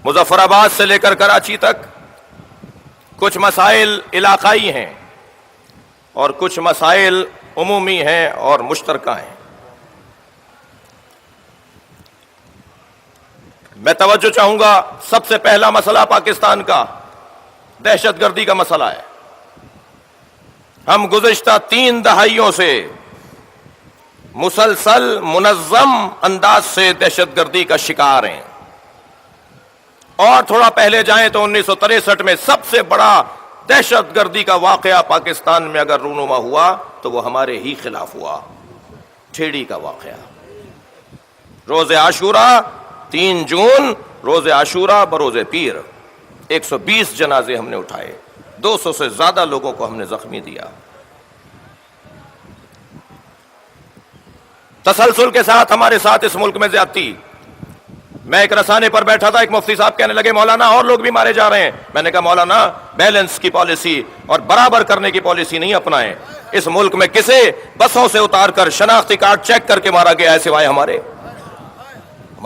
مظفر آباد سے لے کر کراچی تک کچھ مسائل علاقائی ہیں اور کچھ مسائل عمومی ہیں اور مشترکہ ہیں. میں توجہ چاہوں گا، سب سے پہلا مسئلہ پاکستان کا دہشت گردی کا مسئلہ ہے. ہم گزشتہ 3 دہائیوں سے مسلسل منظم انداز سے دہشت گردی کا شکار ہیں. اور تھوڑا پہلے جائیں تو 1963 میں سب سے بڑا دہشت گردی کا واقعہ پاکستان میں اگر رونما ہوا تو وہ ہمارے ہی خلاف ہوا، ٹھیڑی کا واقعہ. روز عاشوراء 3 جون، روز عاشوراء بروز پیر، 120 جنازے ہم نے اٹھائے، 200 سے زیادہ لوگوں کو ہم نے زخمی دیا. تسلسل کے ساتھ ہمارے ساتھ اس ملک میں زیادتی. میں ایک رسانے پر بیٹھا تھا، ایک مفتی صاحب کہنے لگے مولانا اور لوگ بھی مارے جا رہے ہیں. میں نے کہا مولانا بیلنس کی پالیسی اور برابر کرنے کی پالیسی نہیں اپنائیں. اس ملک میں کسے بسوں سے اتار کر شناختی کارڈ چیک کر کے مارا گیا ہے سوائے ہمارے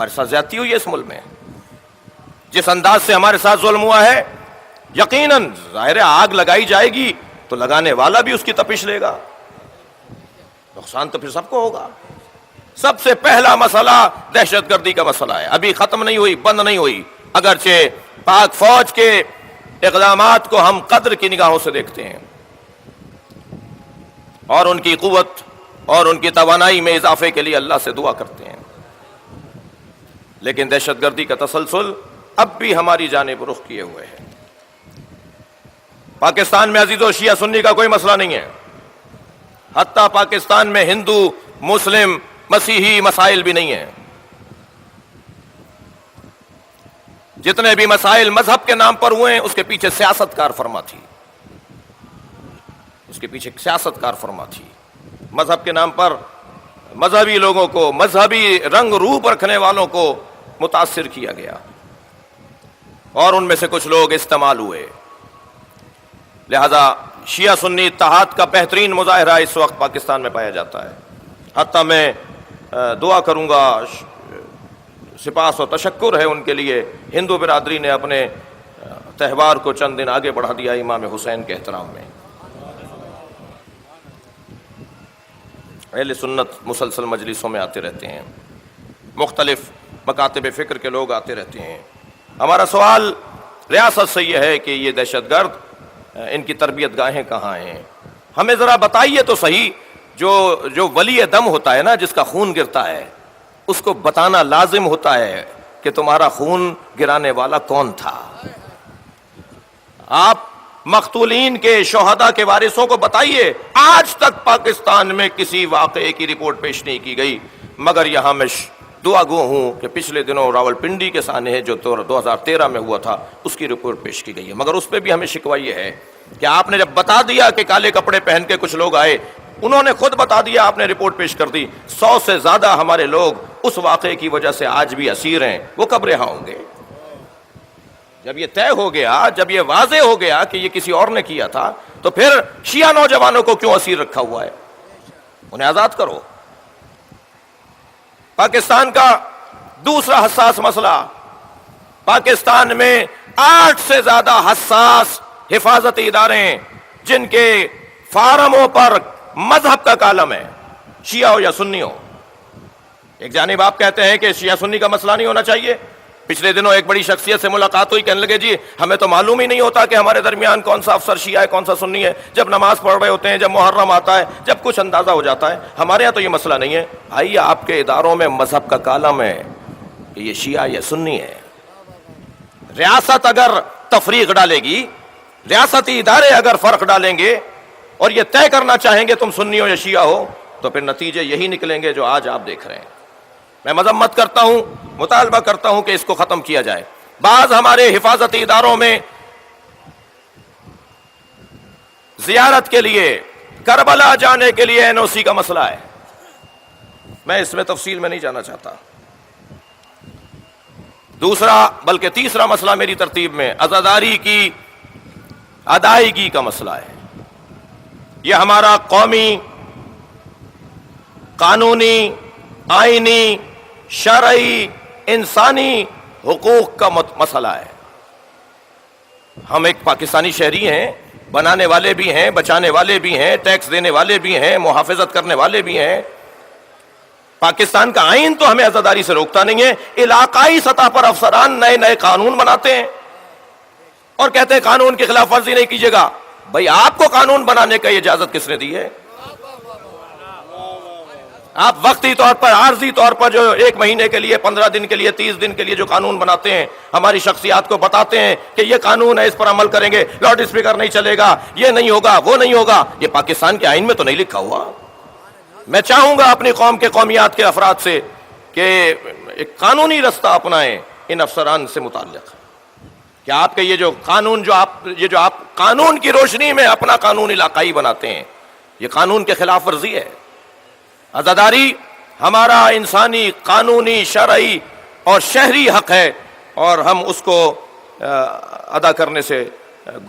ساتھ زیادتی ہوئی ہے اس ملک میں. جس انداز سے ہمارے ساتھ ظلم ہوا ہے، یقیناً ظاہر آگ لگائی جائے گی تو لگانے والا بھی اس کی تپش لے گا، نقصان تو پھر سب کو ہوگا. سب سے پہلا مسئلہ دہشت گردی کا مسئلہ ہے. ابھی ختم نہیں ہوئی، بند نہیں ہوئی، اگرچہ پاک فوج کے اقدامات کو ہم قدر کی نگاہوں سے دیکھتے ہیں اور ان کی قوت اور ان کی توانائی میں اضافے کے لیے اللہ سے دعا کرتے ہیں، لیکن دہشت گردی کا تسلسل اب بھی ہماری جانب رخ کیے ہوئے ہے. پاکستان میں عزیز و شیعہ سنی کا کوئی مسئلہ نہیں ہے، حتیٰ پاکستان میں ہندو مسلم مسیحی مسائل بھی نہیں ہیں. جتنے بھی مسائل مذہب کے نام پر ہوئے ہیں اس کے پیچھے سیاست کار فرما تھی، اس کے پیچھے سیاست کار فرما تھی. مذہب کے نام پر مذہبی لوگوں کو، مذہبی رنگ روپ رکھنے والوں کو متاثر کیا گیا اور ان میں سے کچھ لوگ استعمال ہوئے. لہذا شیعہ سنی اتحاد کا بہترین مظاہرہ اس وقت پاکستان میں پایا جاتا ہے. حتیٰ میں دعا کروں گا، سپاس و تشکر ہے ان کے لیے، ہندو برادری نے اپنے تہوار کو چند دن آگے بڑھا دیا امام حسین کے احترام میں. اہل سنت مسلسل مجلسوں میں آتے رہتے ہیں، مختلف مکاتب فکر کے لوگ آتے رہتے ہیں. ہمارا سوال ریاست سے یہ ہے کہ یہ دہشت گرد ان کی تربیت گاہیں کہاں ہیں؟ ہمیں ذرا بتائیے تو صحیح. جو ولی دم ہوتا ہے نا، جس کا خون گرتا ہے، اس کو بتانا لازم ہوتا ہے کہ تمہارا خون گرانے والا کون تھا. آپ مقتولین کے شہداء کے وارثوں کو بتائیے. آج تک پاکستان میں کسی واقعے کی رپورٹ پیش نہیں کی گئی، مگر یہاں میں دعا گو ہوں کہ پچھلے دنوں راولپنڈی کے سانحے جو 2013 میں ہوا تھا اس کی رپورٹ پیش کی گئی ہے، مگر اس پہ بھی ہمیں شکوہ یہ ہے کہ آپ نے جب بتا دیا کہ کالے کپڑے پہن کے کچھ لوگ آئے، انہوں نے خود بتا دیا، آپ نے رپورٹ پیش کر دی. 100 سے زیادہ ہمارے لوگ اس واقعے کی وجہ سے آج بھی اسیر ہیں. وہ کب رہا ہوں گے؟ جب یہ طے ہو گیا، جب یہ واضح ہو گیا کہ یہ کسی اور نے کیا تھا، تو پھر شیعہ نوجوانوں کو کیوں اسیر رکھا ہوا ہے؟ انہیں آزاد کرو. پاکستان کا دوسرا حساس مسئلہ، پاکستان میں 8 سے زیادہ حساس حفاظتی ادارے ہیں جن کے فارموں پر مذہب کا کالم ہے، شیعہ ہو یا سنی ہو. ایک جانب آپ کہتے ہیں کہ شیعہ سنی کا مسئلہ نہیں ہونا چاہیے. پچھلے دنوں ایک بڑی شخصیت سے ملاقات ہوئی، کہنے لگے جی ہمیں تو معلوم ہی نہیں ہوتا کہ ہمارے درمیان کون سا افسر شیعہ ہے کون سا سنی ہے. جب نماز پڑھ رہے ہوتے ہیں، جب محرم آتا ہے، جب کچھ اندازہ ہو جاتا ہے. ہمارے یہاں تو یہ مسئلہ نہیں ہے. آئیے، آپ کے اداروں میں مذہب کا کالم ہے کہ یہ شیعہ یا سنی ہے. ریاست اگر تفریق ڈالے گی، ریاستی ادارے اگر فرق ڈالیں گے اور یہ طے کرنا چاہیں گے تم سنی ہو یا شیعہ ہو، تو پھر نتیجے یہی نکلیں گے جو آج آپ دیکھ رہے ہیں. میں مذمت کرتا ہوں، مطالبہ کرتا ہوں کہ اس کو ختم کیا جائے. بعض ہمارے حفاظتی اداروں میں زیارت کے لیے، کربلا جانے کے لیے NOC کا مسئلہ ہے. میں اس میں تفصیل میں نہیں جانا چاہتا. دوسرا بلکہ تیسرا مسئلہ میری ترتیب میں عزاداری کی ادائیگی کا مسئلہ ہے. یہ ہمارا قومی، قانونی، آئینی، شرعی، انسانی حقوق کا مسئلہ ہے. ہم ایک پاکستانی شہری ہیں, بنانے والے بھی ہیں, بچانے والے بھی ہیں, ٹیکس دینے والے بھی ہیں, محافظت کرنے والے بھی ہیں. پاکستان کا آئین تو ہمیں عزاداری سے روکتا نہیں ہے. علاقائی سطح پر افسران نئے نئے قانون بناتے ہیں اور کہتے ہیں قانون کی خلاف ورزی نہیں کیجیے گا. بھائی آپ کو قانون بنانے کا اجازت کس نے دی ہے؟ آپ وقتی طور پر, عارضی طور پر جو 1 مہینے کے لیے, 15 دن کے لیے, 30 دن کے لیے جو قانون بناتے ہیں, ہماری شخصیات کو بتاتے ہیں کہ یہ قانون ہے, اس پر عمل کریں گے, لاؤڈ اسپیکر نہیں چلے گا, یہ نہیں ہوگا, وہ نہیں ہوگا. یہ پاکستان کے آئین میں تو نہیں لکھا ہوا. میں چاہوں گا اپنی قوم کے قومیات کے افراد سے کہ ایک قانونی رستہ اپنائیں ان افسران سے متعلق, کہ آپ کے یہ جو قانون جو آپ قانون کی روشنی میں اپنا قانون علاقائی بناتے ہیں, یہ قانون کے خلاف ورزی ہے. عزاداری ہمارا انسانی, قانونی, شرعی اور شہری حق ہے, اور ہم اس کو ادا کرنے سے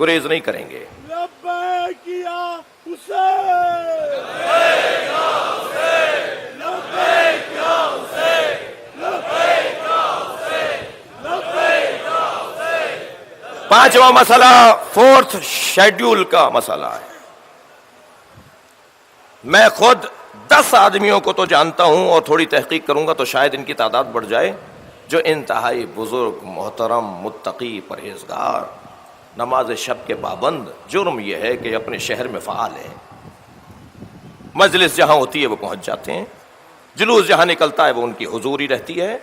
گریز نہیں کریں گے. لبیک یا حسین، لبیک یا حسین، لبیک یا حسین، لبیک یا حسین، لبیک یا حسین. 5واں مسئلہ 4تھ شیڈول کا مسئلہ ہے. میں خود 10 آدمیوں کو تو جانتا ہوں, اور تھوڑی تحقیق کروں گا تو شاید ان کی تعداد بڑھ جائے, جو انتہائی بزرگ, محترم, متقی, پرہیزگار, نماز شب کے پابند. جرم یہ ہے کہ اپنے شہر میں فعال ہیں, مجلس جہاں ہوتی ہے وہ پہنچ جاتے ہیں, جلوس جہاں نکلتا ہے وہ ان کی حضوری رہتی ہے,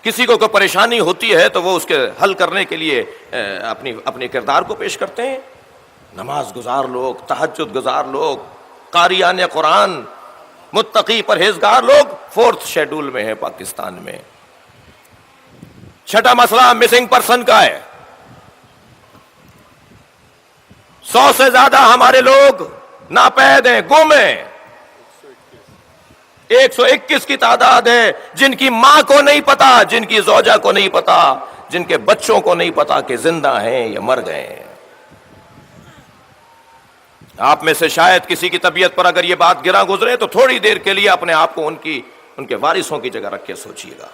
کسی کو کوئی پریشانی ہوتی ہے تو وہ اس کے حل کرنے کے لیے اپنے کردار کو پیش کرتے ہیں. نماز گزار لوگ, تہجد گزار لوگ, قاریان قرآن, متقی پرہیزگار لوگ 4تھ شیڈول میں ہیں پاکستان میں. 6واں مسئلہ مسنگ پرسن کا ہے. 100 سے زیادہ ہمارے لوگ ناپید ہیں, گم ہیں. 121 کی تعداد ہے جن کی ماں کو نہیں پتا, جن کی زوجہ کو نہیں پتا, جن کے بچوں کو نہیں پتا کہ زندہ ہیں یا مر گئے ہیں. آپ میں سے شاید کسی کی طبیعت پر اگر یہ بات گرا گزرے تو تھوڑی دیر کے لیے اپنے آپ کو ان کے وارثوں کی جگہ رکھ کے سوچیے گا.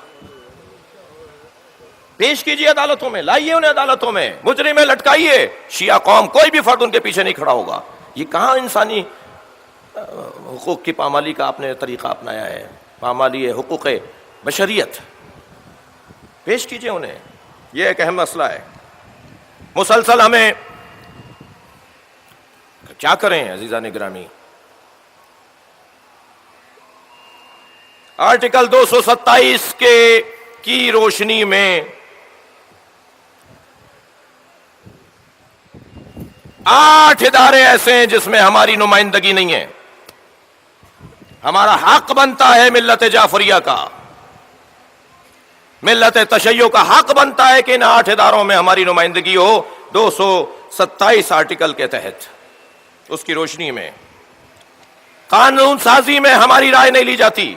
پیش کیجیے عدالتوں میں, لائیے انہیں عدالتوں میں, مجرمیں لٹکائیے. شیعہ قوم کوئی بھی فرد ان کے پیچھے نہیں کھڑا ہوگا. یہ کہاں انسانی حقوق کی پامالی کا آپ نے طریقہ اپنایا ہے؟ پامالی حقوق بشریت. پیش کیجیے انہیں. یہ ایک اہم مسئلہ ہے. مسلسل ہمیں کیا کریں عزیزان گرامی, آرٹیکل 227 کی روشنی میں 8 ادارے ایسے ہیں جس میں ہماری نمائندگی نہیں ہے. ہمارا حق بنتا ہے ملت جعفریہ کا, ملت تشیع کا حق بنتا ہے کہ ان 8 اداروں میں ہماری نمائندگی ہو 227 آرٹیکل کے تحت. اس کی روشنی میں قانون سازی میں ہماری رائے نہیں لی جاتی.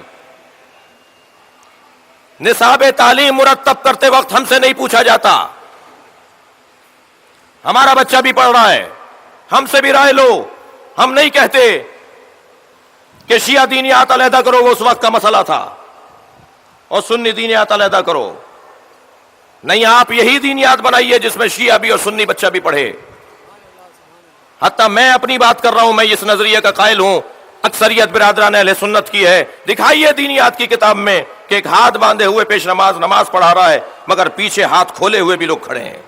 نصاب تعلیم مرتب کرتے وقت ہم سے نہیں پوچھا جاتا. ہمارا بچہ بھی پڑھ رہا ہے, ہم سے بھی رائے لو. ہم نہیں کہتے کہ شیعہ دینیات علیحدہ کرو, وہ اس وقت کا مسئلہ تھا, اور سنی دینیات علیحدہ کرو. نہیں, آپ یہی دینیات بنائیے جس میں شیعہ بھی اور سنی بچہ بھی پڑھے. حتیٰ میں اپنی بات کر رہا ہوں, میں اس نظریے کا قائل ہوں, اکثریت برادران اہل سنت کی ہے. دکھائیے دینیات کی کتاب میں کہ ایک ہاتھ باندھے ہوئے پیش نماز پڑھا رہا ہے, مگر پیچھے ہاتھ کھولے ہوئے بھی لوگ کھڑے ہیں,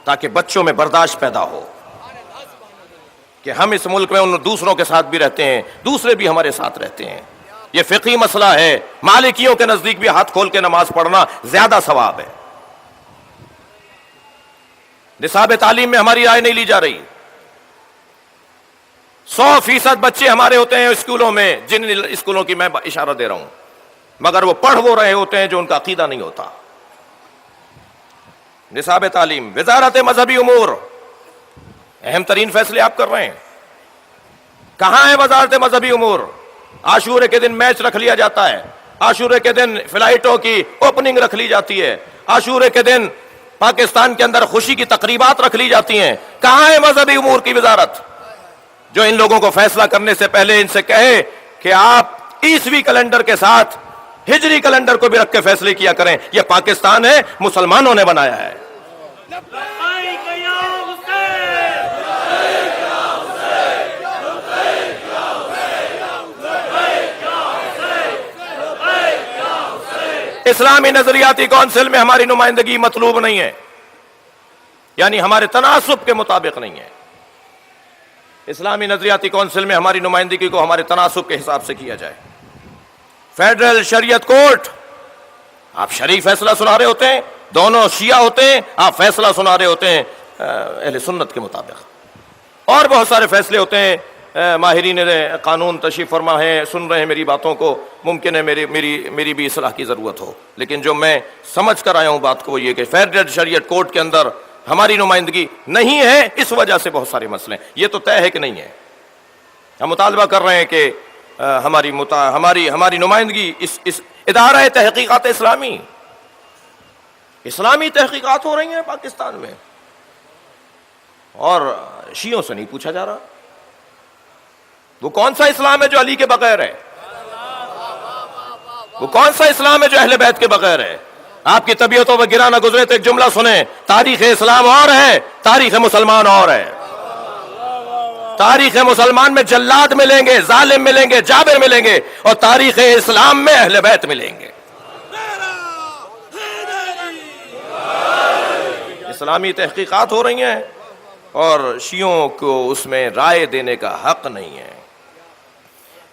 تاکہ بچوں میں برداشت پیدا ہو کہ ہم اس ملک میں ان دوسروں کے ساتھ بھی رہتے ہیں, دوسرے بھی ہمارے ساتھ رہتے ہیں. یہ فقہی مسئلہ ہے. مالکیوں کے نزدیک بھی ہاتھ کھول کے نماز پڑھنا زیادہ ثواب ہے. نصاب تعلیم میں ہماری رائے نہیں لی جا رہی. 100% بچے ہمارے ہوتے ہیں اسکولوں میں, جن اسکولوں کی میں اشارہ دے رہا ہوں, مگر وہ پڑھ وہ رہے ہوتے ہیں جو ان کا عقیدہ نہیں ہوتا. نصاب تعلیم. وزارت مذہبی امور, اہم ترین فیصلے آپ کر رہے ہیں. کہاں ہے وزارت مذہبی امور؟ عاشورے کے دن میچ رکھ لیا جاتا ہے, عاشورے کے دن فلائٹوں کی اوپننگ رکھ لی جاتی ہے, عاشورے کے دن پاکستان کے اندر خوشی کی تقریبات رکھ لی جاتی ہیں. کہاں ہے مذہبی امور کی وزارت جو ان لوگوں کو فیصلہ کرنے سے پہلے ان سے کہے کہ آپ عیسوی کیلنڈر کے ساتھ ہجری کیلنڈر کو بھی رکھ کے فیصلے کیا کریں. یہ پاکستان ہے، مسلمانوں نے بنایا ہے. لبیک یا حسین، اسلامی نظریاتی کونسل میں ہماری نمائندگی مطلوب نہیں ہے، یعنی ہمارے تناسب کے مطابق نہیں ہے. اسلامی نظریاتی کونسل میں ہماری نمائندگی کو ہمارے تناسب کے حساب سے کیا جائے. فیڈرل شریعت کورٹ، آپ شرعی فیصلہ سنا رہے ہوتے ہیں، دونوں شیعہ ہوتے ہیں، آپ فیصلہ سنا رہے ہوتے ہیں اہل سنت کے مطابق. اور بہت سارے فیصلے ہوتے ہیں. ماہرین قانون تشریف فرما ہے، سن رہے ہیں میری باتوں کو، ممکن ہے میری بھی اصلاح کی ضرورت ہو، لیکن جو میں سمجھ کر آیا ہوں بات کو وہ یہ کہ فیڈرل شریعت کورٹ کے اندر ہماری نمائندگی نہیں ہے. اس وجہ سے بہت سارے مسئلے ہیں. یہ تو طے ہے کہ نہیں ہے. ہم مطالبہ کر رہے ہیں کہ ہماری نمائندگی اس ادارہ تحقیقات اسلامی تحقیقات ہو رہی ہیں پاکستان میں، اور شیعوں سے نہیں پوچھا جا رہا. وہ کون سا اسلام ہے جو علی کے بغیر ہے؟ وہ کون سا اسلام ہے جو اہل بیت کے بغیر ہے؟ آپ کی طبیعتوں پر گرا نہ گزرے تو ایک جملہ سنیں، تاریخ اسلام اور ہے، تاریخ مسلمان اور ہے. تاریخ مسلمان میں جلاد ملیں گے، ظالم ملیں گے، جابر ملیں گے، اور تاریخ اسلام میں اہل بیت ملیں گے. اسلامی تحقیقات ہو رہی ہیں اور شیعوں کو اس میں رائے دینے کا حق نہیں ہے.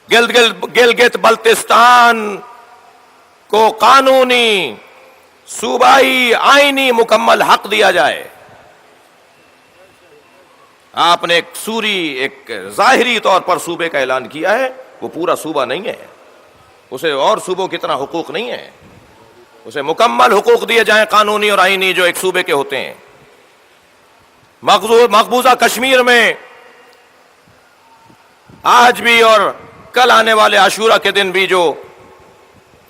گلگت بلتستان کو قانونی صوبائی آئینی مکمل حق دیا جائے. آپ نے ایک ظاہری طور پر صوبے کا اعلان کیا ہے، وہ پورا صوبہ نہیں ہے، اسے اور صوبوں کی طرح حقوق نہیں ہے. اسے مکمل حقوق دیے جائیں قانونی اور آئینی جو ایک صوبے کے ہوتے ہیں. مقبوضہ کشمیر میں آج بھی اور کل آنے والے عاشورہ کے دن بھی جو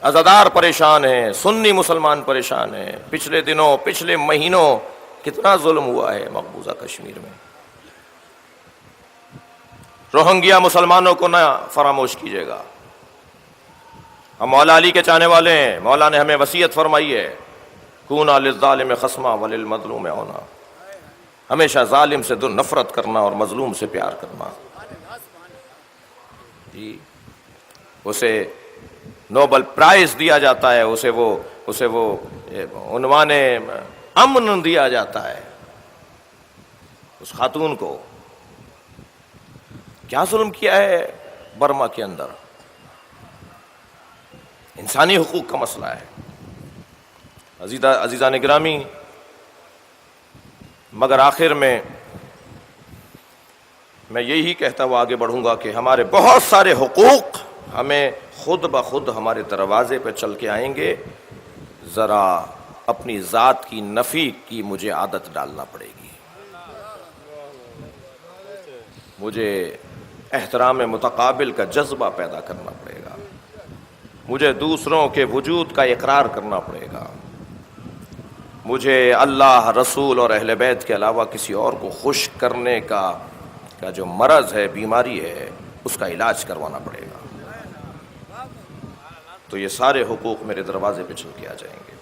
عزادار پریشان ہیں، سنی مسلمان پریشان ہیں. پچھلے دنوں، پچھلے مہینوں کتنا ظلم ہوا ہے مقبوضہ کشمیر میں. روہنگیا مسلمانوں کو نہ فراموش کیجیے گا. ہم مولا علی کے چاہنے والے ہیں. مولا نے ہمیں وصیت فرمائی ہے، کونا للظالم خصما وللمظلوم عونا. ہمیشہ ظالم سے نفرت کرنا اور مظلوم سے پیار کرنا. جی، اسے نوبل پرائز دیا جاتا ہے، اسے وہ عنوان امن دیا جاتا ہے. اس خاتون کو کیا ظلم کیا ہے برما کے اندر. انسانی حقوق کا مسئلہ ہے. عزیزان گرامی، مگر آخر میں یہی کہتا ہوا آگے بڑھوں گا کہ ہمارے بہت سارے حقوق ہمیں خود بخود ہمارے دروازے پہ چل کے آئیں گے. ذرا اپنی ذات کی نفی کی مجھے عادت ڈالنا پڑے گی. مجھے احترام متقابل کا جذبہ پیدا کرنا پڑے گا. مجھے دوسروں کے وجود کا اقرار کرنا پڑے گا. مجھے اللہ، رسول اور اہل بیت کے علاوہ کسی اور کو خوش کرنے کا جو مرض ہے، بیماری ہے، اس کا علاج کروانا پڑے گا. تو یہ سارے حقوق میرے دروازے پہ چل کے آ جائیں گے.